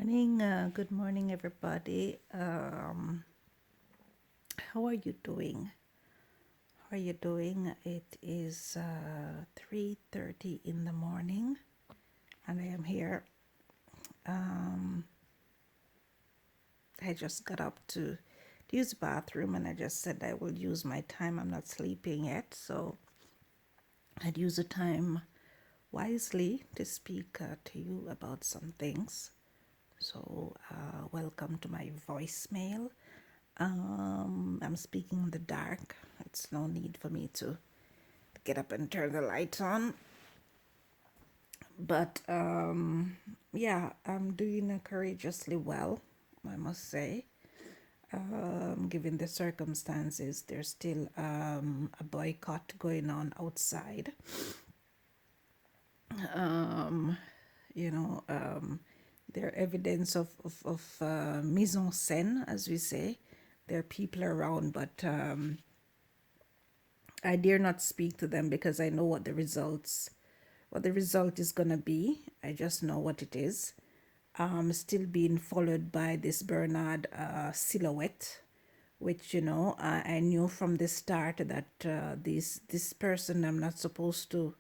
Good morning, everybody. How are you doing? How are you doing? It is 3:30 in the morning, and I am here. I just got up to use the bathroom, and I just said I will use my time. I'm not sleeping yet, so I'd use the time wisely to speak to you about some things. So, welcome to my voicemail. I'm speaking in the dark. It's no need for me to get up and turn the light on. But yeah, I'm doing courageously well, I must say. Given the circumstances, there's still a boycott going on outside. You know, there are evidence of mise en scène, as we say. There are people around, but I dare not speak to them because I know what the result is gonna be. I just know what it is. Still being followed by this Bernard silhouette, which I knew from the start that this person I'm not supposed to.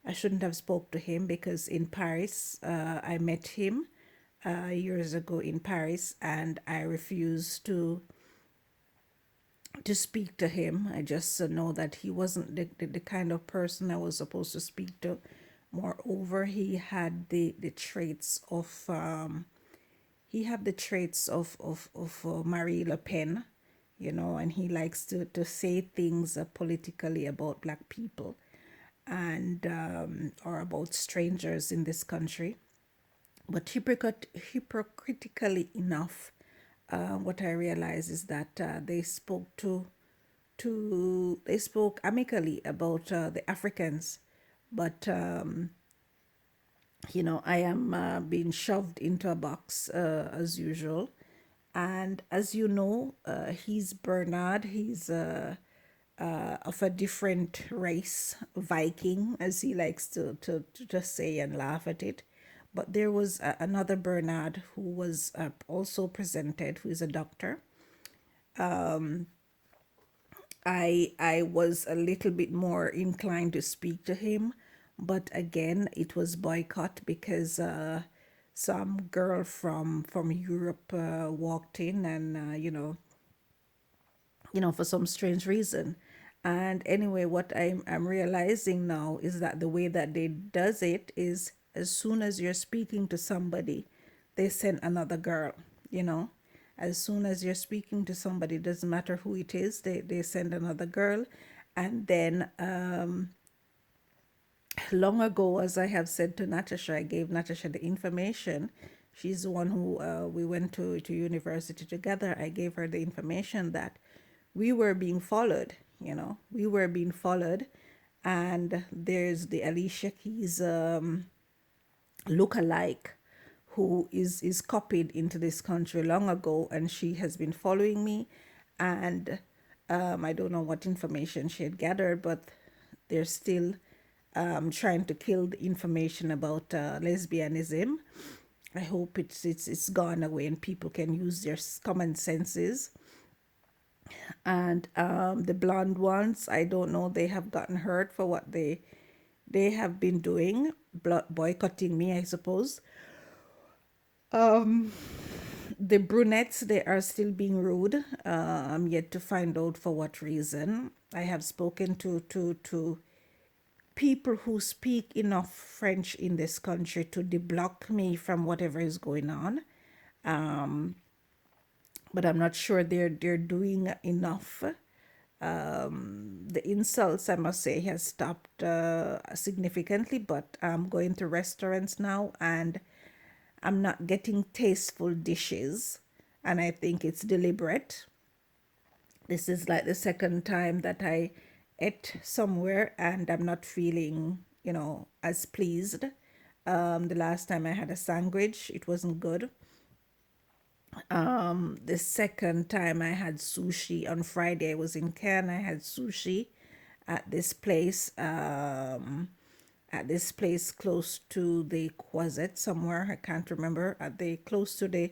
I shouldn't have spoke to him because in Paris I met him years ago in Paris, and I refused to speak to him. I just know that he wasn't the kind of person I was supposed to speak to. Moreover, he had the traits of Marie Le Pen, and he likes to say things politically about black people and or about strangers in this country. But hypocritically enough, what I realized is that they spoke amicably about the Africans, but I am being shoved into a box as usual. And as you know, he's Bernard. He's of a different race, Viking, as he likes to just say and laugh at it. But there was another Bernard who was also presented, who is a doctor. I was a little bit more inclined to speak to him, but again, it was boycott because some girl from Europe walked in, and for some strange reason. And anyway, what I'm realizing now is that the way that they does it is as soon as you're speaking to somebody, they send another girl, you know. As soon as you're speaking to somebody, doesn't matter who it is, they send another girl. And then long ago, as I have said to Natasha, I gave Natasha the information. She's the one who we went to university together. I gave her the information that we were being followed. We were being followed, and there's the Alicia Keys look-alike who is copied into this country long ago, and she has been following me, and I don't know what information she had gathered, but they're still trying to kill the information about lesbianism. I hope it's gone away and people can use their common senses. And the blonde ones, I don't know, they have gotten hurt for what they have been doing, boycotting me, I suppose. The brunettes, they are still being rude. I'm yet to find out for what reason. I have spoken to people who speak enough French in this country to deblock me from whatever is going on. But I'm not sure they're doing enough. The insults, I must say, has stopped significantly, but I'm going to restaurants now and I'm not getting tasteful dishes, and I think it's deliberate. This is like the second time that I ate somewhere and I'm not feeling, as pleased. The last time I had a sandwich, it wasn't good. The second time I had sushi on Friday, I was in Cannes. I had sushi at this place. at this place close to the Quaset somewhere. I can't remember. At the close to the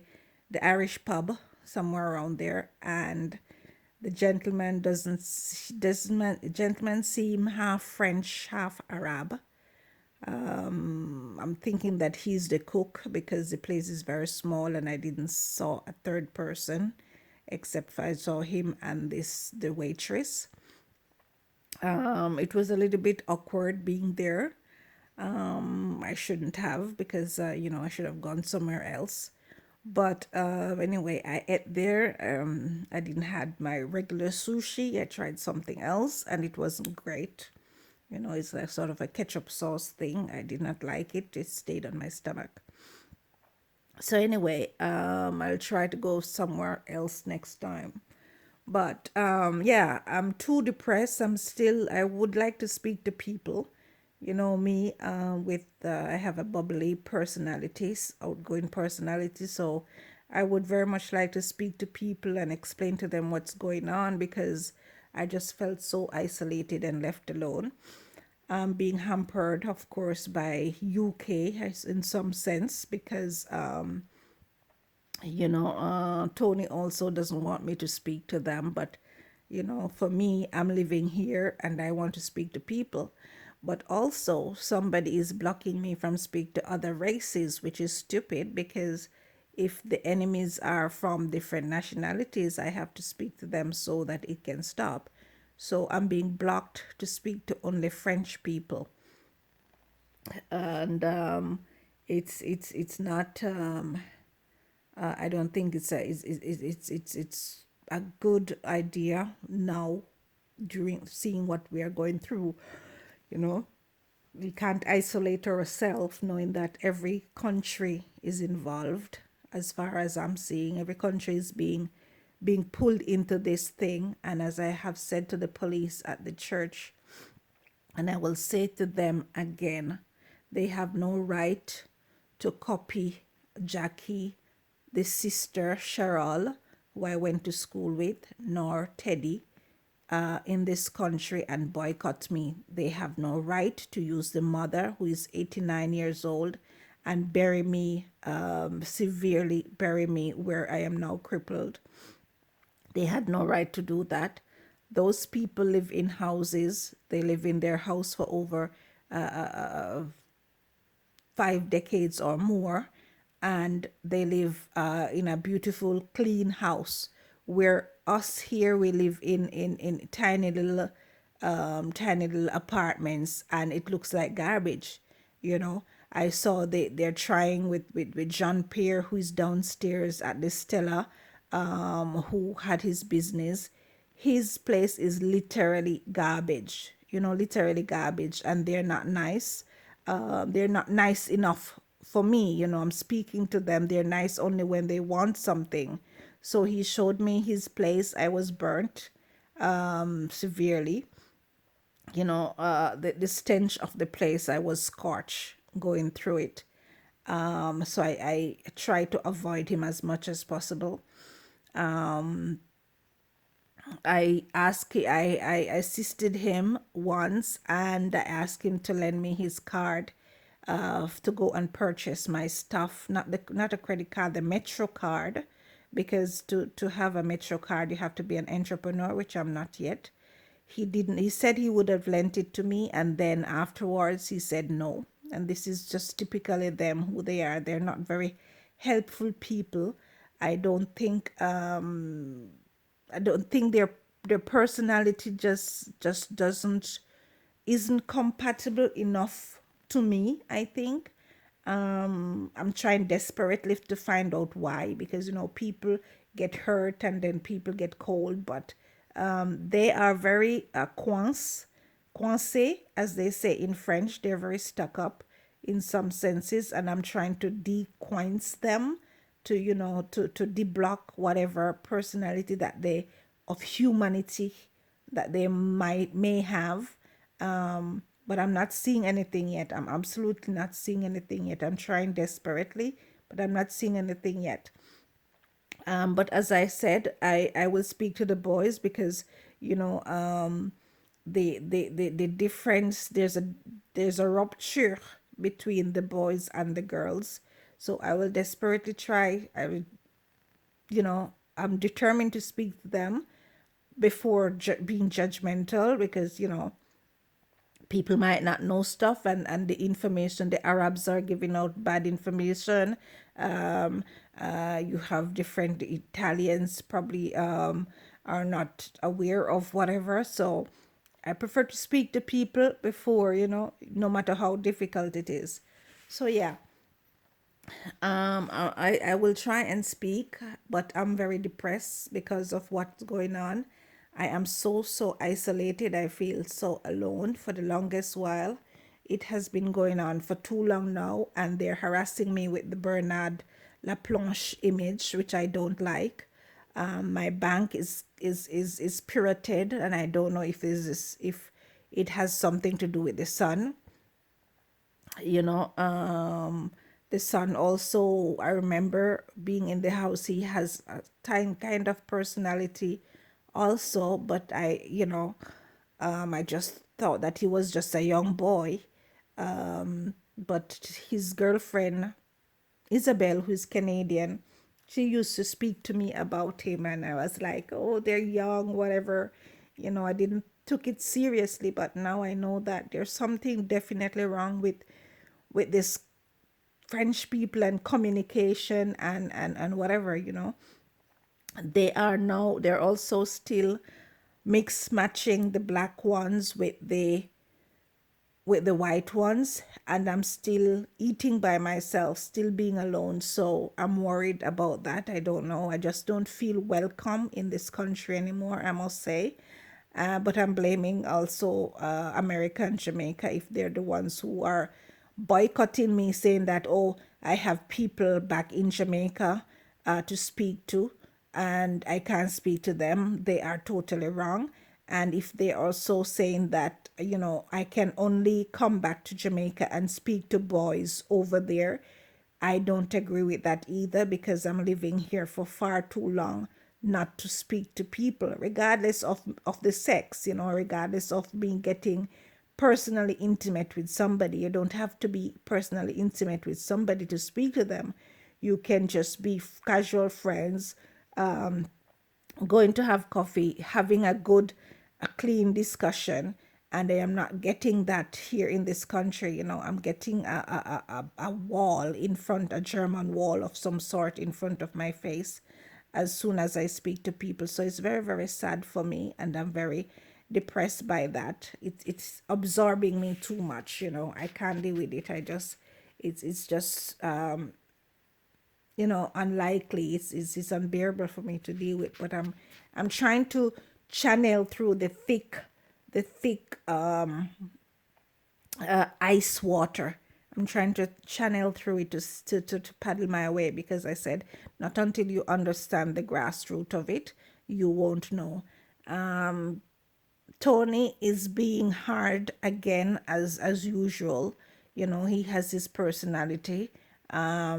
Irish pub somewhere around there, and the gentleman doesn't gentleman seem half French, half Arab. I'm thinking that he's the cook because the place is very small and I didn't saw a third person except for I saw him and this the waitress. It was a little bit awkward being there. I shouldn't have because I should have gone somewhere else. But anyway, I ate there. I didn't had my regular sushi. I tried something else, and it wasn't great. It's like sort of a ketchup sauce thing. I did not like it. It stayed on my stomach. So anyway, I'll try to go somewhere else next time. But yeah, I'm too depressed. I would like to speak to people. You know me, I have a bubbly personality, outgoing personality. So I would very much like to speak to people and explain to them what's going on because I just felt so isolated and left alone. Being hampered, of course, by UK in some sense because Tony also doesn't want me to speak to them, but for me, I'm living here and I want to speak to people. But also, somebody is blocking me from speak to other races, which is stupid because if the enemies are from different nationalities, I have to speak to them so that it can stop. So I'm being blocked to speak to only French people, and it's not. I don't think it's a good idea now during seeing what we are going through. You know, we can't isolate ourselves knowing that every country is involved. As far as I'm seeing, every country is being pulled into this thing. And as I have said to the police at the church, and I will say to them again, they have no right to copy Jackie, the sister Cheryl, who I went to school with, nor Teddy in this country and boycott me. They have no right to use the mother, who is 89 years old, and bury me, severely bury me where I am now crippled. They had no right to do that. Those people live in houses. They live in their house for over 5 decades or more, and they live in a beautiful, clean house. Where us here, we live in tiny little apartments, and it looks like garbage. You know, I saw they're trying with John Pierre, who is downstairs at the Stella, who had his business. His place is literally garbage, literally garbage, and they're not nice. They're not nice enough for me. I'm speaking to them. They're nice only when they want something. So he showed me his place. I was burnt severely. The stench of the place, I was scorched going through it. So I try to avoid him as much as possible. I assisted him once and I asked him to lend me his card to go and purchase my stuff, not a credit card, the Metro card, because to have a Metro card you have to be an entrepreneur, which I'm not yet. He didn't. He said he would have lent it to me, and then afterwards he said no. And this is just typically them, who they are. They're not very helpful people. I don't think I don't think their personality just doesn't isn't compatible enough to me, I think. I'm trying desperately to find out why, because people get hurt and then people get cold, but they are very coincé, as they say in French. They're very stuck up in some senses, and I'm trying to decoince them to to deblock whatever personality that they of humanity that they may have. But I'm not seeing anything yet. I'm absolutely not seeing anything yet. I'm trying desperately, but I'm not seeing anything yet. But as I said, I will speak to the boys because you know the difference, there's a rupture between the boys and the girls. So I will desperately try. I will, I'm determined to speak to them before being judgmental, because people might not know stuff, and the information, the Arabs are giving out bad information. um, you have different Italians probably are not aware of whatever. So I prefer to speak to people before, no matter how difficult it is. So yeah, I will try and speak, but I'm very depressed because of what's going on. I am so isolated. I feel so alone for the longest while. It has been going on for too long now, and they're harassing me with the Bernard Laplanche image, which I don't like. My bank is pirated, and I don't know if it has something to do with the sun. you know the son also, I remember being in the house, he has a kind of personality also, but I just thought that he was just a young boy. But his girlfriend Isabel, who's Canadian, she used to speak to me about him, and I was like, "Oh, they're young, whatever." I didn't took it seriously, but now I know that there's something definitely wrong with this French people and communication and whatever. They're also still mix matching the black ones with the white ones, and I'm still eating by myself, still being alone. So I'm worried about that. I don't know. I just don't feel welcome in this country anymore, I must say. But I'm blaming also America and Jamaica, if they're the ones who are boycotting me, saying that, oh, I have people back in Jamaica to speak to, and I can't speak to them. They are totally wrong. And if they're also saying that, I can only come back to Jamaica and speak to boys over there, I don't agree with that either, because I'm living here for far too long not to speak to people, regardless of the sex, regardless of me getting personally intimate with somebody. You don't have to be personally intimate with somebody to speak to them. You can just be casual friends, going to have coffee, having a clean discussion. And I am not getting that here in this country. I'm getting a wall in front, a German wall of some sort in front of my face as soon as I speak to people. So it's very, very sad for me, and I'm very depressed by that. It's absorbing me too much. I can't deal with it. It's just unlikely. It's unbearable for me to deal with. But I'm trying to channel through the thick ice water. I'm trying to channel through it to paddle my way, because I said, not until you understand the grassroots of it, you won't know. Tony is being hard again, as usual. He has his personality. I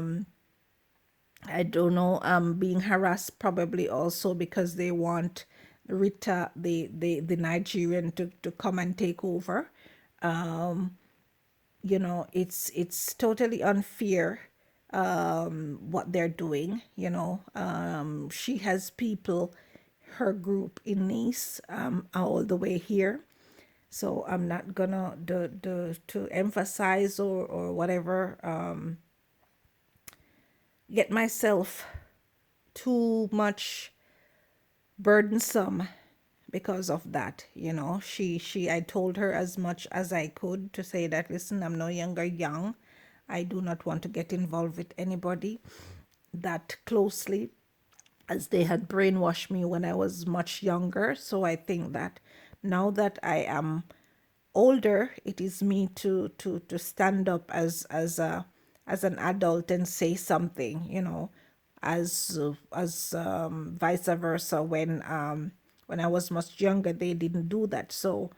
don't know, being harassed probably also because they want Rita, the Nigerian, to come and take over. It's totally unfair, what they're doing. She has people, her group in Nice, all the way here. So I'm not gonna to emphasize or whatever, get myself too much burdensome because of that. I told her as much as I could to say that, listen, I'm no longer young. I do not want to get involved with anybody that closely, as they had brainwashed me when I was much younger. So I think that now that I am older, it is me to stand up as an adult and say something, as vice versa. When I was much younger, they didn't do that. So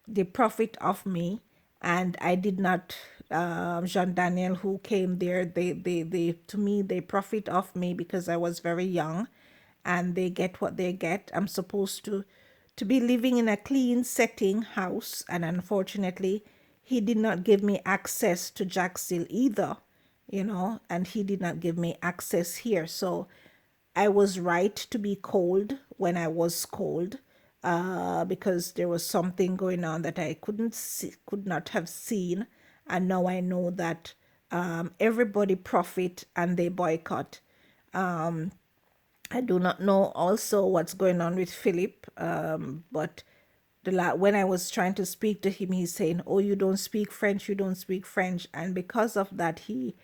they profit off me, and I did not. Jean Daniel, who came there, they to me, they profit off me because I was very young, and they get what they get. I'm supposed to be living in a clean setting house, and unfortunately he did not give me access to Jackstill either, and he did not give me access here. So I was right to be cold when I was cold, because there was something going on that I could not have seen, and now I know that everybody profit and they boycott. I do not know also what's going on with Philip, but when I was trying to speak to him, he's saying, "Oh, you don't speak French, you don't speak French," and because of that, he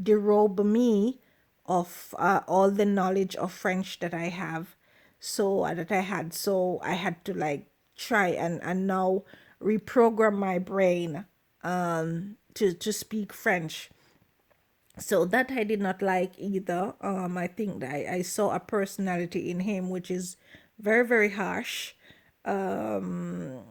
derobed me of all the knowledge of French that I have, that I had. So I had to like try and now reprogram my brain to speak French. So that I did not like either. I think that I saw a personality in him which is very, very harsh to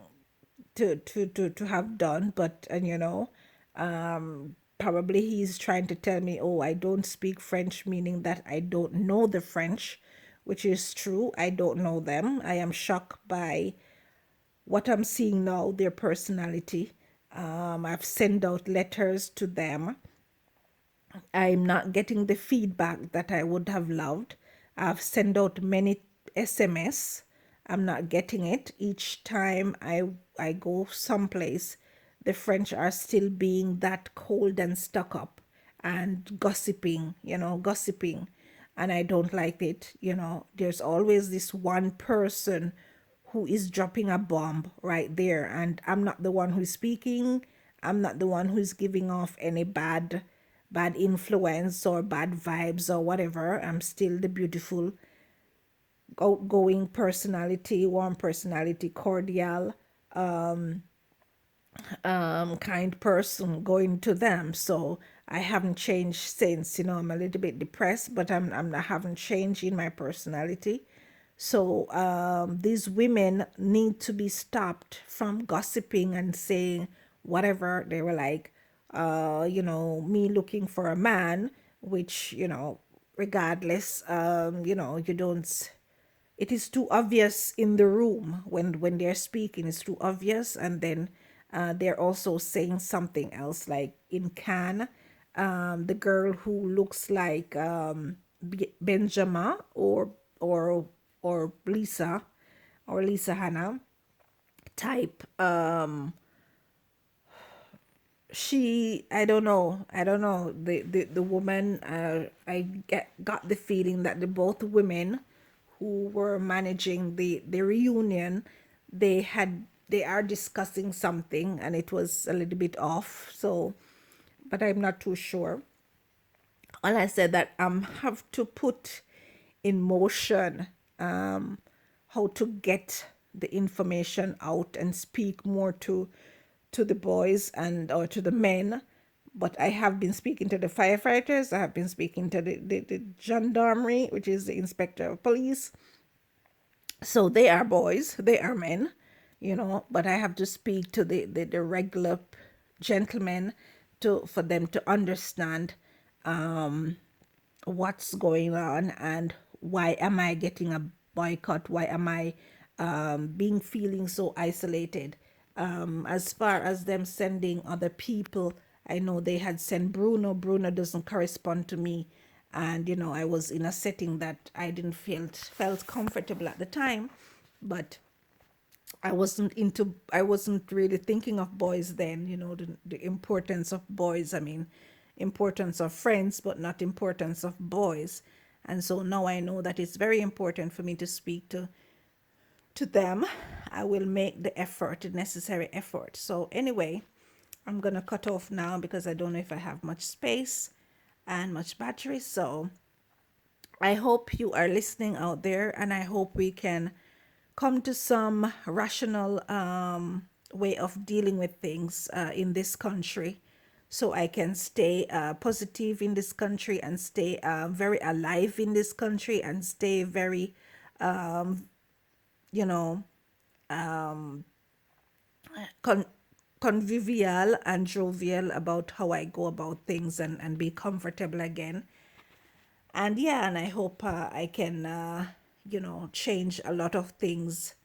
have done. But, and probably he's trying to tell me, oh, I don't speak French, meaning that I don't know the French, which is true. I don't know them. I am shocked by what I'm seeing now, their personality. I've sent out letters to them. I'm not getting the feedback that I would have loved. I've sent out many SMS. I'm not getting it. Each time I go someplace, the French are still being that cold and stuck up and gossiping, gossiping. And I don't like it. There's always this one person who is dropping a bomb right there. And I'm not the one who's speaking. I'm not the one who's giving off any bad influence or bad vibes or whatever. I'm still the beautiful, outgoing personality, warm personality, cordial, kind person going to them. So I haven't changed since. I'm a little bit depressed, but I haven't changed in my personality. So these women need to be stopped from gossiping and saying whatever. They were like, me looking for a man, which, regardless, you don't, it is too obvious in the room when they're speaking. It's too obvious, and then they're also saying something else, like in Cannes, the girl who looks like Benjamin or or Lisa Lisa Hannah type. She, I don't know the woman. Got the feeling that the both women who were managing the reunion, they are discussing something, and it was a little bit off. So, but I'm not too sure. All I said that have to put in motion how to get the information out and speak more to the boys and or to the men. But I have been speaking to the firefighters. I have been speaking to the gendarmerie, which is the inspector of police. So they are boys, they are men, but I have to speak to the regular gentlemen for them to understand what's going on and why am I getting a boycott? Why am I being feeling so isolated? As far as them sending other people, I know they had sent Bruno. Bruno doesn't correspond to me, and I was in a setting that I didn't felt comfortable at the time, but I wasn't really thinking of boys then, the importance of boys. I mean, importance of friends, but not importance of boys. And so now I know that it's very important for me to speak to them. I will make the effort, the necessary effort. So anyway, I'm gonna cut off now because I don't know if I have much space and much battery. So I hope you are listening out there, and I hope we can come to some rational way of dealing with things in this country, so I can stay positive in this country and stay very alive in this country and stay very, you know, con- convivial and jovial about how I go about things, and be comfortable again. And yeah, and I hope I can, change a lot of things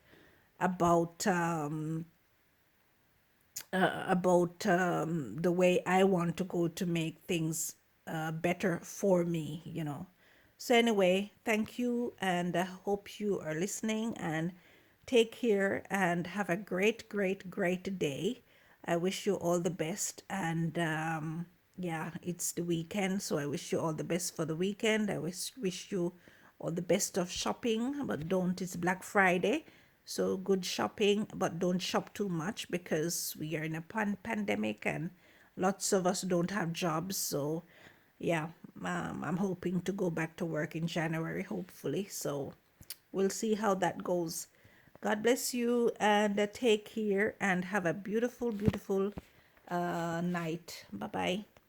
about the way I want to go to make things better for me, you know. So, anyway, thank you, and I hope you are listening and take care and have a great, great, great day. I wish you all the best, and yeah, it's the weekend, so I wish you all the best for the weekend. I wish you all the best of shopping, but don't, it's Black Friday. So good shopping, but don't shop too much because we are in a pandemic and lots of us don't have jobs. So, yeah, I'm hoping to go back to work in January, hopefully. So, we'll see how that goes. God bless you and take care and have a beautiful, beautiful night. Bye bye.